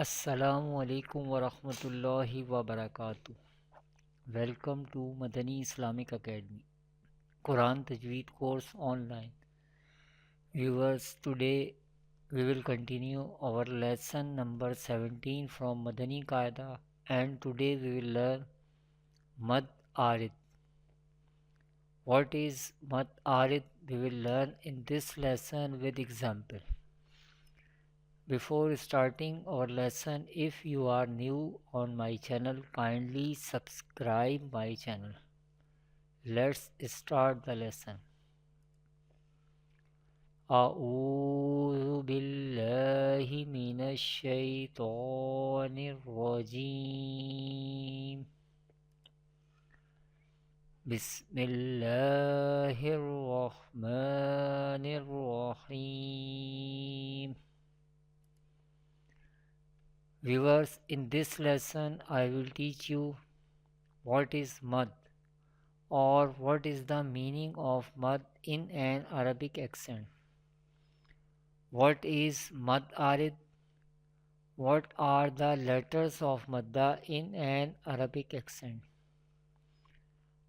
Assalamu alaikum wa rahmatullahi wa barakatuh. Welcome to Madani Islamic Academy, Quran Tajweed course online. Viewers, today we will continue our lesson number 17 from Madani Qaida, and today we will learn Mad Arid. What is Mad Arid? We will learn in this lesson with example. Before starting our lesson, if you are new on my channel, kindly subscribe my channel. Let's start the lesson. أعوذ بالله من الشيطان الرجيم بسم الله الرحمن الرحيم. Viewers, in this lesson I will teach you what is mad or what is the meaning of mad in an Arabic accent. What is mad arid? What are the letters of madda in an Arabic accent?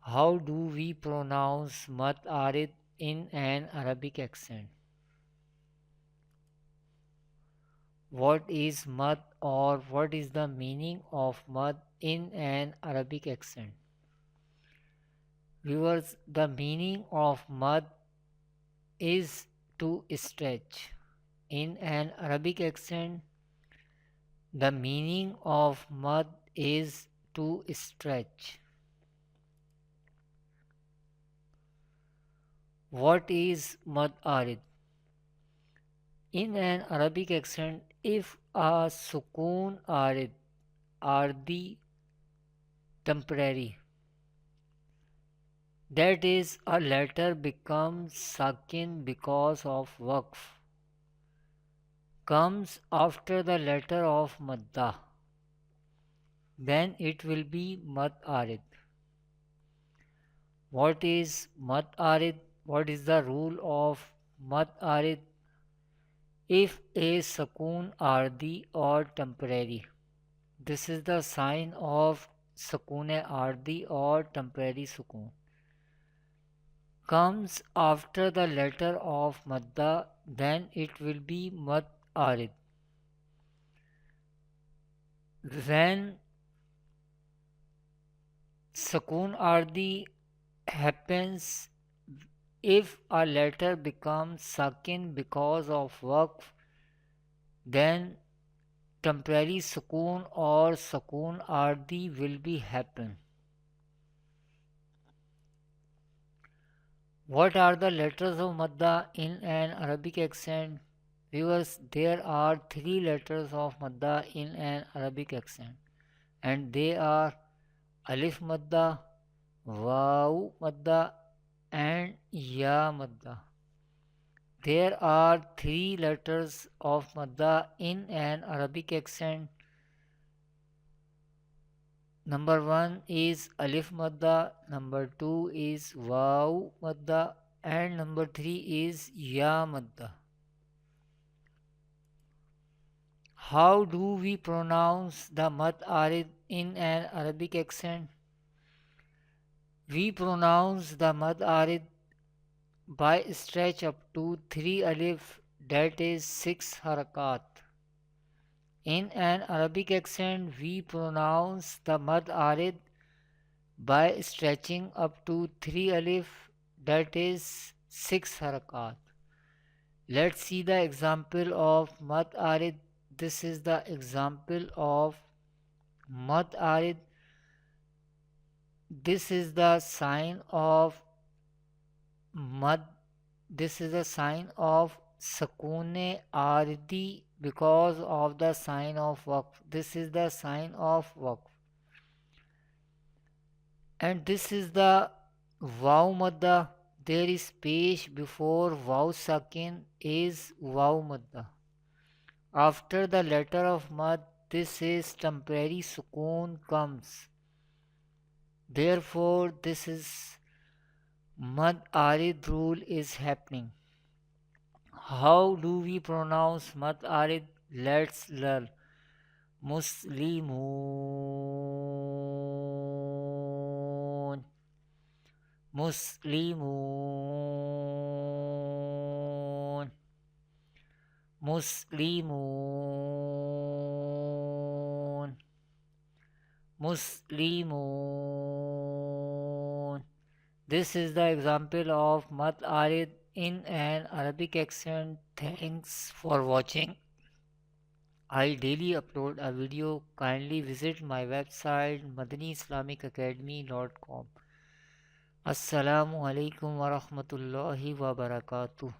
How do we pronounce mad arid in an Arabic accent? What is mad or what is the meaning of mad in an Arabic accent? Viewers, the meaning of mad is to stretch. In an Arabic accent, the meaning of mad is to stretch. What is mad arid? In an Arabic accent, if a sukoon arid ardi temporary, that is, a letter becomes sakin because of waqf, comes after the letter of madda, then it will be mad arid. What is mad arid? What is the rule of mad arid? If a sukoon ardi or temporary, this is the sign of sukoon ardi or temporary sukoon, comes after the letter of madda, then it will be mad arid. When sukoon ardi happens, if a letter becomes sakin because of waqf, then temporary sukoon or sukoon ardi will be happen. What are the letters of madda in an Arabic accent? Viewers, there are three letters of madda in an Arabic accent, and they are alif madda, waw madda, and ya madda. There are three letters of madda in an Arabic accent. Number one is alif madda, number two is waw madda, and number three is ya madda. How do we pronounce the mad arid in an Arabic accent? We pronounce the mad arid by stretch up to 3 alif, that is 6 harakat. In an Arabic accent, we pronounce the mad arid by stretching up to 3 alif, that is 6 harakat. Let's see the example of mad arid. This is the example of mad arid. This is the sign of mad. This is a sign of Sakune Ardi because of the sign of Waqf. This is the sign of Waqf. And this is the Waw Madda. There is space before Waw Sakin is Waw Madda. After the letter of Mad, this is temporary Sukoon comes. Therefore, this is Mad Arid rule is happening. How do we pronounce Mad Arid? Let's learn. मुस्लिमून मुस्लिमून मुस्लिमून मुस्लिमून. This is the example of Mad Arid in an Arabic accent. Thanks for watching. I daily upload a video. Kindly visit my website madaniislamicacademy.com. Assalamu alaikum wa rahmatullahi wa barakatuh.